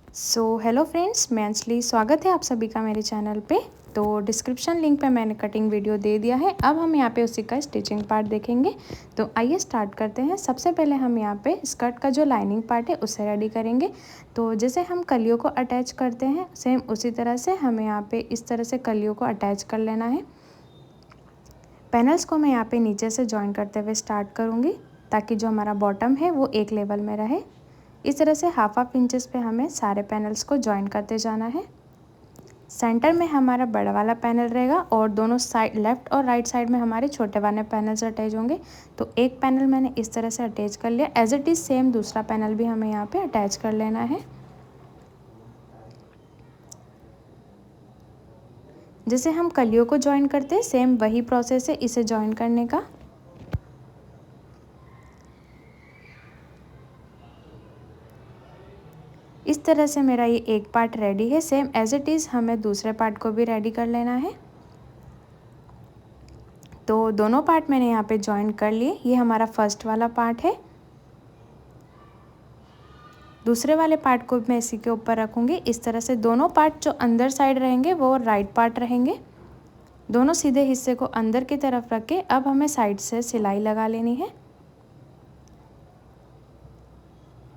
Hello friends, मैं अंजलि। स्वागत है आप सभी का मेरे चैनल पे। तो डिस्क्रिप्शन लिंक पे मैंने कटिंग वीडियो दे दिया है। अब हम यहाँ पे उसी का स्टिचिंग पार्ट देखेंगे। तो आइए स्टार्ट करते हैं। सबसे पहले हम यहाँ पे स्कर्ट का जो लाइनिंग पार्ट है उसे रेडी करेंगे। तो जैसे हम कलियों को अटैच करते हैं सेम उसी तरह से हमें यहाँ पे इस तरह से कलियों को अटैच कर लेना है। पैनल्स को मैं यहाँ पे नीचे से जॉइन करते हुए स्टार्ट करूँगी ताकि जो हमारा बॉटम है वो एक लेवल में रहे। इस तरह से हाफ इंचेस पे हमें सारे पैनल्स को जॉइन करते जाना है। सेंटर में हमारा बड़ा वाला पैनल रहेगा और दोनों साइड लेफ़्ट और राइट साइड में हमारे छोटे वाले पैनल्स अटैच होंगे। तो एक पैनल मैंने इस तरह से अटैच कर लिया। एज इट इज़ सेम दूसरा पैनल भी हमें यहाँ पे अटैच कर लेना है। जैसे हम कलियों को जॉइन करते हैं सेम वही प्रोसेस है इसे जॉइन करने का। इस तरह से मेरा ये एक पार्ट रेडी है। सेम एज इट इज़ हमें दूसरे पार्ट को भी रेडी कर लेना है। तो दोनों पार्ट मैंने यहाँ पे जॉइन कर लिए। ये हमारा फर्स्ट वाला पार्ट है। दूसरे वाले पार्ट को मैं इसी के ऊपर रखूँगी। इस तरह से दोनों पार्ट जो अंदर साइड रहेंगे वो राइट पार्ट रहेंगे। दोनों सीधे हिस्से को अंदर की तरफ रख के अब हमें साइड से सिलाई लगा लेनी है।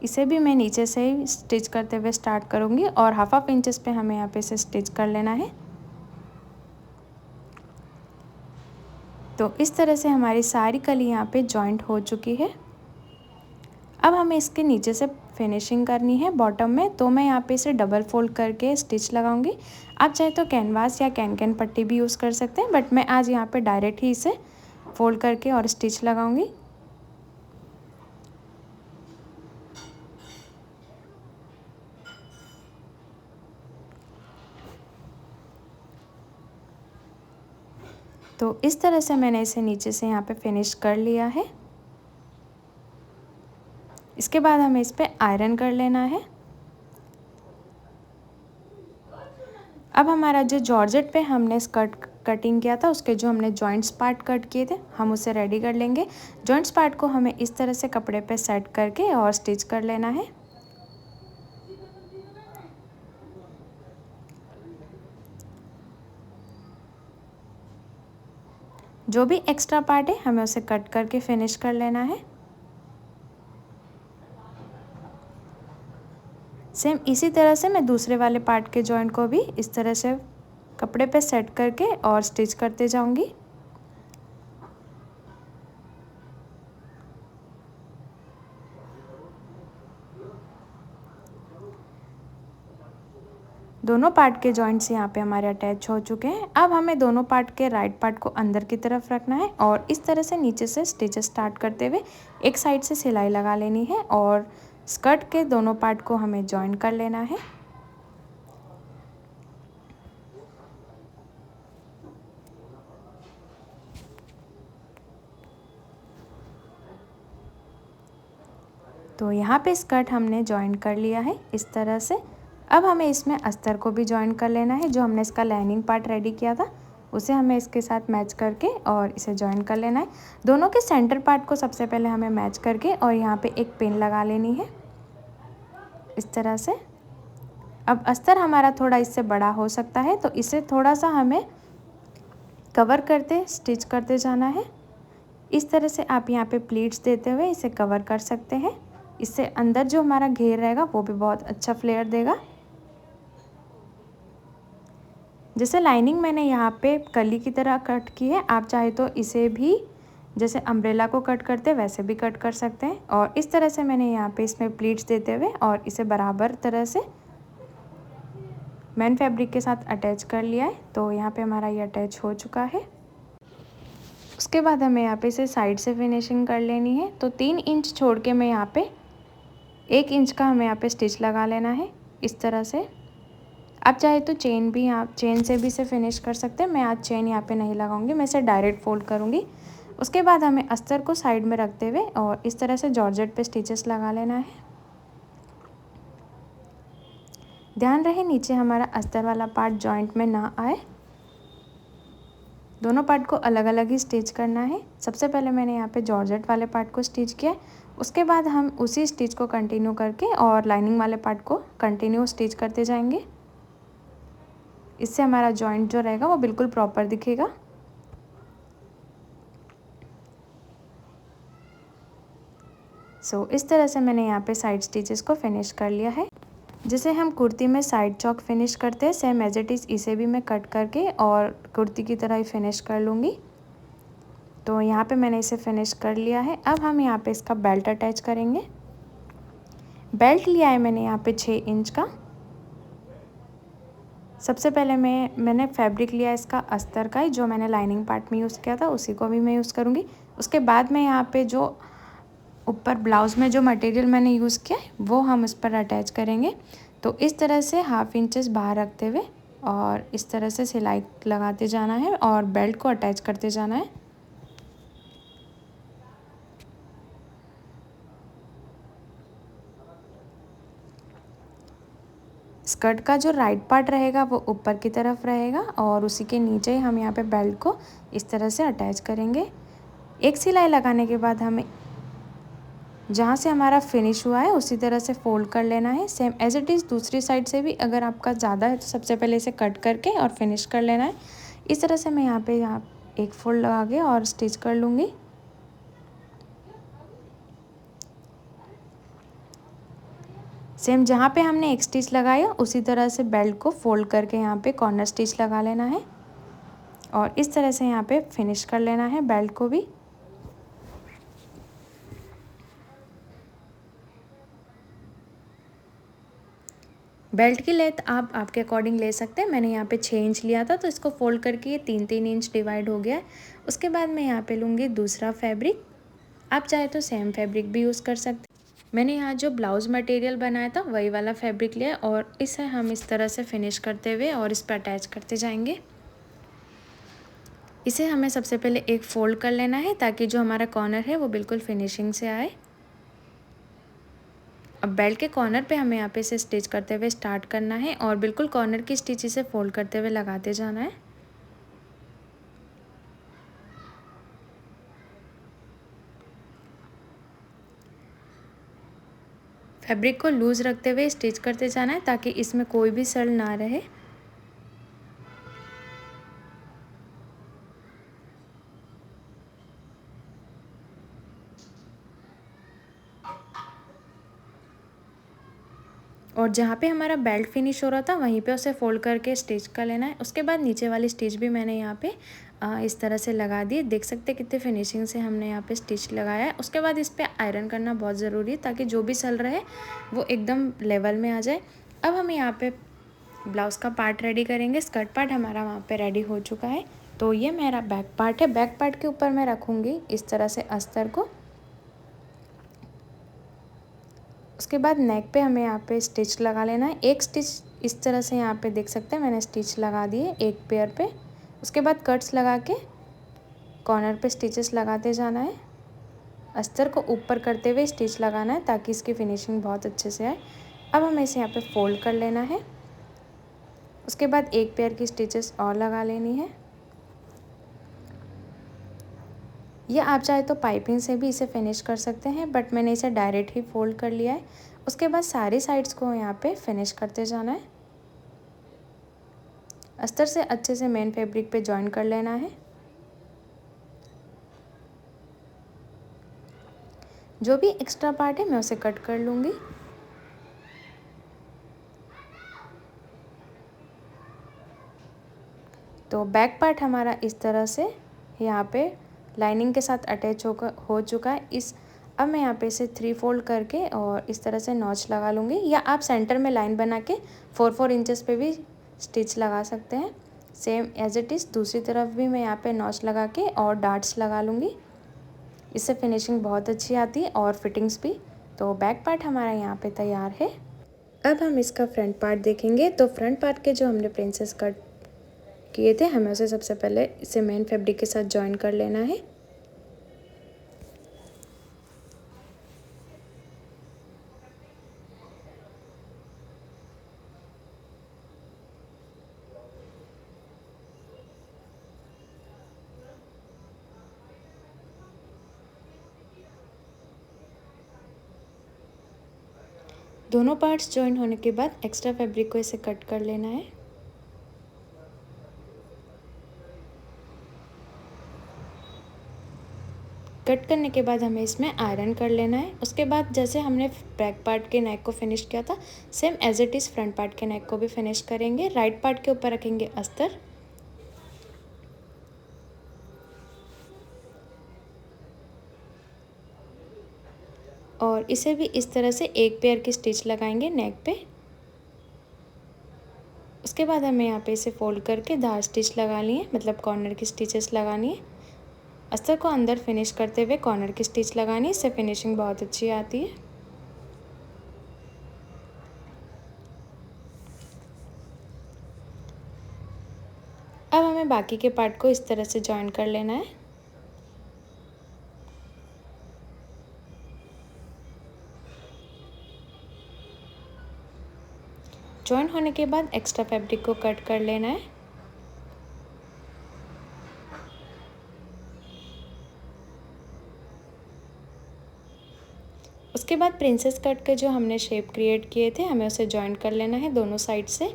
इसे भी मैं नीचे से ही स्टिच करते हुए स्टार्ट करूँगी और हाफ इंचेस पे हमें यहाँ पे से स्टिच कर लेना है। तो इस तरह से हमारी सारी कली यहाँ पे जॉइंट हो चुकी है। अब हमें इसके नीचे से फिनिशिंग करनी है बॉटम में। तो मैं यहाँ पे इसे डबल फोल्ड करके स्टिच लगाऊंगी। आप चाहे तो कैनवास या कैन पट्टी भी यूज़ कर सकते हैं, बट मैं आज यहाँ पे डायरेक्ट ही इसे फोल्ड करके और स्टिच लगाऊंगी। तो इस तरह से मैंने इसे नीचे से यहाँ पे फिनिश कर लिया है। इसके बाद हमें इस पर आयरन कर लेना है। अब हमारा जो जॉर्जेट पे हमने स्कर्ट कटिंग किया था उसके जो हमने जॉइंट्स पार्ट कट किए थे हम उसे रेडी कर लेंगे। जॉइंट्स पार्ट को हमें इस तरह से कपड़े पे सेट करके और स्टिच कर लेना है। जो भी एक्स्ट्रा पार्ट है हमें उसे कट करके फिनिश कर लेना है। सेम इसी तरह से मैं दूसरे वाले पार्ट के जॉइंट को भी इस तरह से कपड़े पे सेट करके और स्टिच करते जाऊंगी। दोनों पार्ट के जॉइंट्स यहाँ पे हमारे अटैच हो चुके हैं। अब हमें दोनों पार्ट के राइट पार्ट को अंदर की तरफ रखना है और इस तरह से नीचे से स्टिचेस स्टार्ट करते हुए एक साइड से सिलाई लगा लेनी है और स्कर्ट के दोनों पार्ट को हमें जॉइन कर लेना है। तो यहाँ पे स्कर्ट हमने जॉइन कर लिया है इस तरह से। अब हमें इसमें अस्तर को भी जॉइन कर लेना है। जो हमने इसका लाइनिंग पार्ट रेडी किया था उसे हमें इसके साथ मैच करके और इसे जॉइन कर लेना है। दोनों के सेंटर पार्ट को सबसे पहले हमें मैच करके और यहाँ पे एक पिन लगा लेनी है इस तरह से। अब अस्तर हमारा थोड़ा इससे बड़ा हो सकता है तो इसे थोड़ा सा हमें कवर करते स्टिच करते जाना है। इस तरह से आप यहाँ पे प्लीट्स देते हुए इसे कवर कर सकते हैं। इससे अंदर जो हमारा घेर रहेगा वो भी बहुत अच्छा फ्लेयर देगा। जैसे लाइनिंग मैंने यहाँ पे कली की तरह कट की है, आप चाहे तो इसे भी जैसे अम्ब्रेला को कट करते वैसे भी कट कर सकते हैं। और इस तरह से मैंने यहाँ पे इसमें प्लीट्स देते हुए और इसे बराबर तरह से मेन फैब्रिक के साथ अटैच कर लिया है। तो यहाँ पे हमारा ये अटैच हो चुका है। उसके बाद हमें यहाँ पे इसे साइड से फिनिशिंग कर लेनी है। तो 3 इंच छोड़ के मैं यहाँ पे 1 इंच का हमें यहाँ पे स्टिच लगा लेना है इस तरह से। आप चाहे तो चेन से भी इसे फिनिश कर सकते हैं। मैं आज चेन यहाँ पे नहीं लगाऊंगी, मैं इसे डायरेक्ट फोल्ड करूँगी। उसके बाद हमें अस्तर को साइड में रखते हुए और इस तरह से जॉर्जेट पे स्टिचेस लगा लेना है। ध्यान रहे नीचे हमारा अस्तर वाला पार्ट जॉइंट में ना आए। दोनों पार्ट को अलग अलग ही स्टिच करना है। सबसे पहले मैंने यहाँ पे जॉर्जेट वाले पार्ट को स्टिच किया, उसके बाद हम उसी स्टिच को कंटिन्यू करके और लाइनिंग वाले पार्ट को कंटिन्यू स्टिच करते जाएंगे। इससे हमारा जॉइंट जो रहेगा वो बिल्कुल प्रॉपर दिखेगा। इस तरह से मैंने यहाँ पे साइड स्टिचेस को फिनिश कर लिया है। जैसे हम कुर्ती में साइड चौक फिनिश करते हैं, सेम एज इट इज़ इसे भी मैं कट करके और कुर्ती की तरह ही फिनिश कर लूँगी। तो यहाँ पे मैंने इसे फिनिश कर लिया है। अब हम यहाँ पे इसका बेल्ट अटैच करेंगे। बेल्ट लिया है मैंने यहाँ पे 6 इंच का। सबसे पहले मैंने फैब्रिक लिया इसका अस्तर का ही, जो मैंने लाइनिंग पार्ट में यूज़ किया था उसी को भी मैं यूज़ करूँगी। उसके बाद में यहाँ पे जो ऊपर ब्लाउज़ में जो मटेरियल मैंने यूज़ किया है वो हम इस पर अटैच करेंगे। तो इस तरह से 1/2 इंचेस बाहर रखते हुए और इस तरह से सिलाई लगाते जाना है और बेल्ट को अटैच करते जाना है। स्कर्ट का जो राइट पार्ट रहेगा वो ऊपर की तरफ रहेगा और उसी के नीचे ही हम यहाँ पे बेल्ट को इस तरह से अटैच करेंगे। एक सिलाई लगाने के बाद हमें जहाँ से हमारा फिनिश हुआ है उसी तरह से फोल्ड कर लेना है। सेम एज इट इज़ दूसरी साइड से भी अगर आपका ज़्यादा है तो सबसे पहले इसे कट करके और फिनिश कर लेना है। इस तरह से मैं यहाँ एक फोल्ड लगा के और स्टिच कर लूँगी। सेम जहाँ पे हमने एक स्टिच लगाया उसी तरह से बेल्ट को फोल्ड करके यहाँ पे कॉर्नर स्टिच लगा लेना है और इस तरह से यहाँ पे फिनिश कर लेना है बेल्ट को भी। बेल्ट की लेंथ आप आपके अकॉर्डिंग ले सकते हैं। मैंने यहाँ पे 6 इंच लिया था तो इसको फोल्ड करके ये 3-3 इंच डिवाइड हो गया है। उसके बाद मैं यहाँ पे लूँगी दूसरा फैब्रिक। आप चाहे तो सेम फैब्रिक भी यूज़ कर सकते हैं। मैंने यहाँ जो ब्लाउज़ मटेरियल बनाया था वही वाला फैब्रिक लिया और इसे हम इस तरह से फिनिश करते हुए और इस पर अटैच करते जाएंगे। इसे हमें सबसे पहले एक फ़ोल्ड कर लेना है ताकि जो हमारा कॉर्नर है वो बिल्कुल फिनिशिंग से आए। अब बेल्ट के कॉर्नर पे हमें यहाँ पे इसे स्टिच करते हुए स्टार्ट करना है और बिल्कुल कॉर्नर की स्टिच इसे फोल्ड करते हुए लगाते जाना है। फैब्रिक को लूज़ रखते हुए स्टिच करते जाना है ताकि इसमें कोई भी सल ना रहे। और जहाँ पे हमारा बेल्ट फिनिश हो रहा था वहीं पे उसे फोल्ड करके स्टिच कर लेना है। उसके बाद नीचे वाली स्टिच भी मैंने यहाँ पे इस तरह से लगा दी। देख सकते हैं कितने फिनिशिंग से हमने यहाँ पे स्टिच लगाया है। उसके बाद इस पर आयरन करना बहुत ज़रूरी है ताकि जो भी सल रहे वो एकदम लेवल में आ जाए। अब हम यहाँ पे ब्लाउज़ का पार्ट रेडी करेंगे। स्कर्ट पार्ट हमारा वहाँ पे रेडी हो चुका है। तो ये मेरा बैक पार्ट है। बैक पार्ट के ऊपर मैं रखूँगी इस तरह से अस्तर को। उसके बाद नेक पे हमें यहाँ पे स्टिच लगा लेना है। एक स्टिच इस तरह से यहाँ पे देख सकते हैं मैंने स्टिच लगा दिए एक पेयर पे। उसके बाद कट्स लगा के कॉर्नर पे स्टिचेस लगाते जाना है। अस्तर को ऊपर करते हुए स्टिच लगाना है ताकि इसकी फिनिशिंग बहुत अच्छे से आए। अब हमें इसे यहाँ पे फोल्ड कर लेना है। उसके बाद एक पेयर की स्टिचेस और लगा लेनी है। या आप चाहे तो पाइपिंग से भी इसे फिनिश कर सकते हैं बट मैंने इसे डायरेक्ट ही फोल्ड कर लिया है। उसके बाद सारी साइड्स को यहाँ पे फिनिश करते जाना है। अस्तर से अच्छे से मेन फैब्रिक पे जॉइन कर लेना है। जो भी एक्स्ट्रा पार्ट है मैं उसे कट कर लूँगी। तो बैक पार्ट हमारा इस तरह से यहाँ पे लाइनिंग के साथ अटैच हो चुका है। अब मैं यहाँ पे इसे 3 फोल्ड करके और इस तरह से नॉच लगा लूँगी। या आप सेंटर में लाइन बना के 4-4 इंचेस पे भी स्टिच लगा सकते हैं। सेम एज इट इज़ दूसरी तरफ भी मैं यहाँ पे नॉच लगा के और डार्ट्स लगा लूँगी। इससे फिनिशिंग बहुत अच्छी आती है और फिटिंग्स भी। तो बैक पार्ट हमारा यहाँ पे तैयार है। अब हम इसका फ्रंट पार्ट देखेंगे। तो फ्रंट पार्ट के जो हमने प्रिंसेस कट किए थे हमें उसे सबसे पहले इसे मेन फैब्रिक के साथ जॉइन कर लेना है। दोनों पार्ट्स जॉइन होने के बाद एक्स्ट्रा फैब्रिक को इसे कट कर लेना है। कट करने के बाद हमें इसमें आयरन कर लेना है। उसके बाद जैसे हमने बैक पार्ट के नेक को फिनिश किया था, same as it is front part के नेक को भी फिनिश करेंगे। राइट पार्ट के ऊपर रखेंगे अस्तर और इसे भी इस तरह से एक पेयर की स्टिच लगाएंगे नेक पे। उसके बाद हमें यहाँ पे इसे फोल्ड करके धार स्टिच लगा लिए, मतलब कॉर्नर की स्टिचेस लगानी है। अस्तर को अंदर फिनिश करते हुए कॉर्नर की स्टिच लगानी है, इससे फिनिशिंग बहुत अच्छी आती है। अब हमें बाकी के पार्ट को इस तरह से जॉइन कर लेना है। जॉइन होने के बाद एक्स्ट्रा फैब्रिक को कट कर लेना है। उसके बाद प्रिंसेस कट के जो हमने शेप क्रिएट किए थे, हमें उसे जॉइन कर लेना है दोनों साइड से।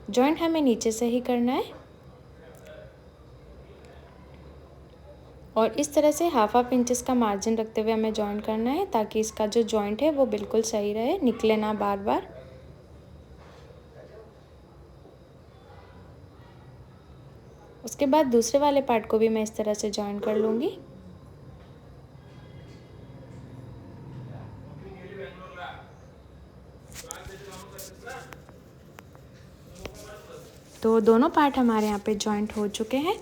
जॉइंट हमें नीचे से ही करना है और इस तरह से हाफ इंचेस का मार्जिन रखते हुए हमें जॉइन करना है, ताकि इसका जो जॉइंट है वो बिल्कुल सही रहे, निकले ना बार बार। उसके बाद दूसरे वाले पार्ट को भी मैं इस तरह से जॉइन कर लूँगी। तो दोनों पार्ट हमारे यहाँ पे जॉइंट हो चुके हैं।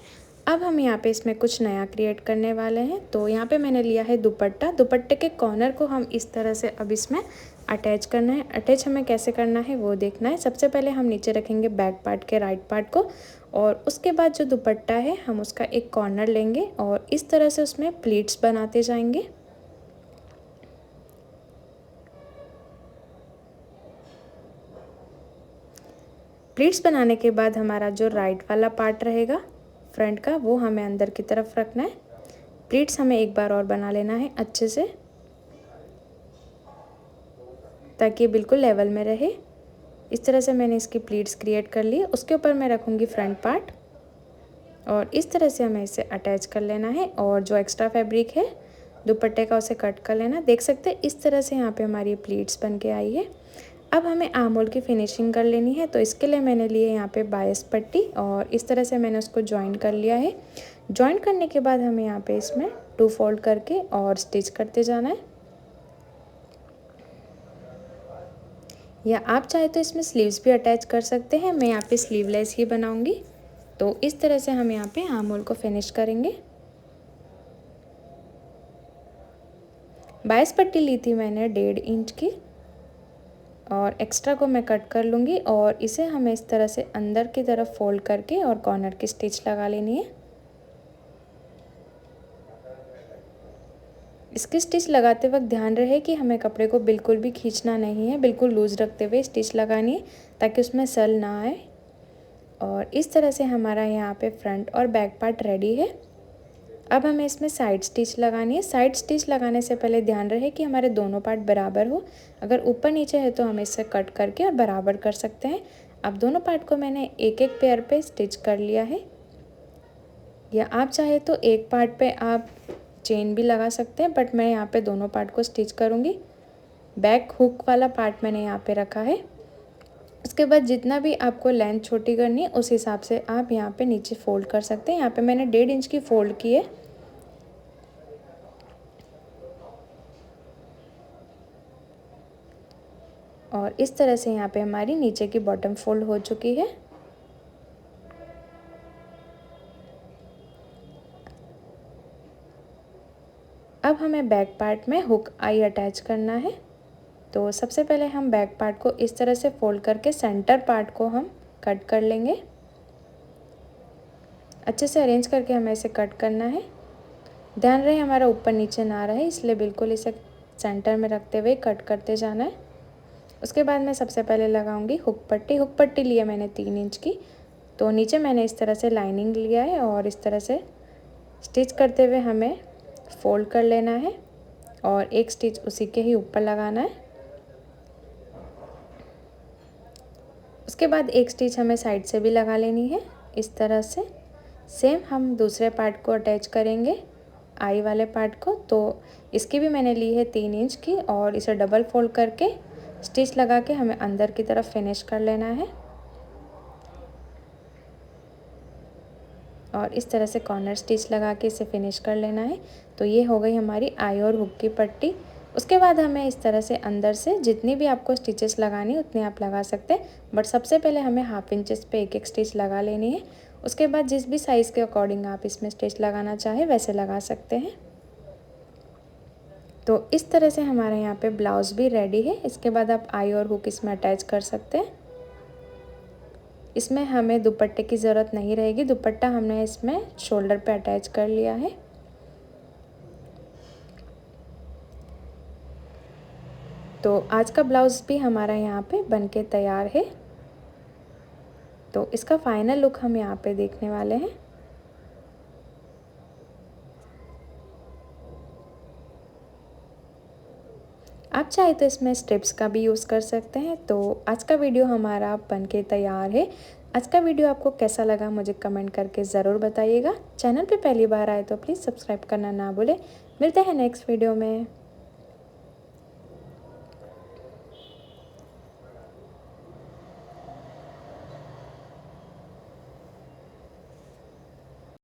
अब हम यहाँ पे इसमें कुछ नया क्रिएट करने वाले हैं। तो यहाँ पे मैंने लिया है दुपट्टा। दुपट्टे के कॉर्नर को हम इस तरह से अब इसमें अटैच करना है। अटैच हमें कैसे करना है वो देखना है। सबसे पहले हम नीचे रखेंगे बैक पार्ट के राइट पार्ट को और उसके बाद जो दुपट्टा है हम उसका एक कॉर्नर लेंगे और इस तरह से उसमें प्लीट्स बनाते जाएंगे। प्लीट्स बनाने के बाद हमारा जो राइट वाला पार्ट रहेगा फ्रंट का, वो हमें अंदर की तरफ रखना है। प्लीट्स हमें एक बार और बना लेना है अच्छे से, ताकि ये बिल्कुल लेवल में रहे। इस तरह से मैंने इसकी प्लीट्स क्रिएट कर ली। उसके ऊपर मैं रखूँगी फ्रंट पार्ट और इस तरह से हमें इसे अटैच कर लेना है और जो एक्स्ट्रा फैब्रिक है दुपट्टे का उसे कट कर लेना। देख सकते हैं इस तरह से यहाँ पे हमारी प्लीट्स बन के आई है। अब हमें आर्म होल की फिनिशिंग कर लेनी है। तो इसके लिए मैंने लिए यहाँ पे 22 पट्टी और इस तरह से मैंने उसको ज्वाइन कर लिया है। ज्वाइन करने के बाद हमें यहाँ पे इसमें 2 फोल्ड करके और स्टिच करते जाना है, या आप चाहे तो इसमें स्लीव्स भी अटैच कर सकते हैं। मैं यहाँ पे स्लीवलेस ही बनाऊंगी। तो इस तरह से हम यहाँ पे आर्म होल को फिनिश करेंगे। 22 पट्टी ली थी मैंने 1.5 इंच की और एक्स्ट्रा को मैं कट कर लूँगी और इसे हमें इस तरह से अंदर की तरफ फोल्ड करके और कॉर्नर की स्टिच लगा लेनी है। इसकी स्टिच लगाते वक्त ध्यान रहे कि हमें कपड़े को बिल्कुल भी खींचना नहीं है, बिल्कुल लूज़ रखते हुए स्टिच लगानी है ताकि उसमें सल ना आए। और इस तरह से हमारा यहाँ पे फ्रंट और बैक पार्ट रेडी है। अब हमें इसमें साइड स्टिच लगानी है। साइड स्टिच लगाने से पहले ध्यान रहे कि हमारे दोनों पार्ट बराबर हो। अगर ऊपर नीचे है तो हम इसे कट करके और बराबर कर सकते हैं। अब दोनों पार्ट को मैंने एक एक पेयर पे स्टिच कर लिया है, या आप चाहे तो एक पार्ट पे आप चेन भी लगा सकते हैं, बट मैं यहाँ पे दोनों पार्ट को स्टिच करूँगी। बैक हुक वाला पार्ट मैंने यहाँ पे रखा है। उसके बाद जितना भी आपको लेंथ छोटी करनी है उस हिसाब से आप यहाँ पे नीचे फोल्ड कर सकते हैं। यहाँ पे मैंने 1.5 इंच की फोल्ड की है। और इस तरह से यहाँ पे हमारी नीचे की बॉटम फोल्ड हो चुकी है। अब हमें बैक पार्ट में हुक आई अटैच करना है। तो सबसे पहले हम बैक पार्ट को इस तरह से फोल्ड करके सेंटर पार्ट को हम कट कर लेंगे। अच्छे से अरेंज करके हमें इसे कट करना है। ध्यान रहे हमारा ऊपर नीचे ना रहे, इसलिए बिल्कुल इसे सेंटर में रखते हुए कट करते जाना है। उसके बाद मैं सबसे पहले लगाऊंगी हुक पट्टी। हुक पट्टी लिया मैंने 3 इंच की। तो नीचे मैंने इस तरह से लाइनिंग लिया है और इस तरह से स्टिच करते हुए हमें फोल्ड कर लेना है और एक स्टिच उसी के ही ऊपर लगाना है। उसके बाद एक स्टिच हमें साइड से भी लगा लेनी है इस तरह से। सेम हम दूसरे पार्ट को अटैच करेंगे आई वाले पार्ट को। तो इसकी भी मैंने ली है 3 इंच की और इसे डबल फोल्ड करके स्टिच लगा के हमें अंदर की तरफ फिनिश कर लेना है। और इस तरह से कॉर्नर स्टिच लगा के इसे फिनिश कर लेना है। तो ये हो गई हमारी आई और हुक की पट्टी। उसके बाद हमें इस तरह से अंदर से जितनी भी आपको स्टिचेस लगानी उतनी आप लगा सकते हैं, बट सबसे पहले हमें हाफ इंचेस पे एक एक स्टिच लगा लेनी है। उसके बाद जिस भी साइज़ के अकॉर्डिंग आप इसमें स्टिच लगाना चाहे वैसे लगा सकते हैं। तो इस तरह से हमारे यहाँ पे ब्लाउज़ भी रेडी है। इसके बाद आप आई और हुक इसमें अटैच कर सकते हैं। इसमें हमें दुपट्टे की ज़रूरत नहीं रहेगी, दुपट्टा हमने इसमें शोल्डर पे अटैच कर लिया है। तो आज का ब्लाउज़ भी हमारा यहाँ पे बनके तैयार है। तो इसका फाइनल लुक हम यहाँ पे देखने वाले हैं। आप चाहे तो इसमें स्ट्रिप्स का भी यूज़ कर सकते हैं। तो आज का वीडियो हमारा बनके तैयार है। आज का वीडियो आपको कैसा लगा मुझे कमेंट करके ज़रूर बताइएगा। चैनल पे पहली बार आए तो प्लीज़ सब्सक्राइब करना ना भूलें। मिलते हैं नेक्स्ट वीडियो में।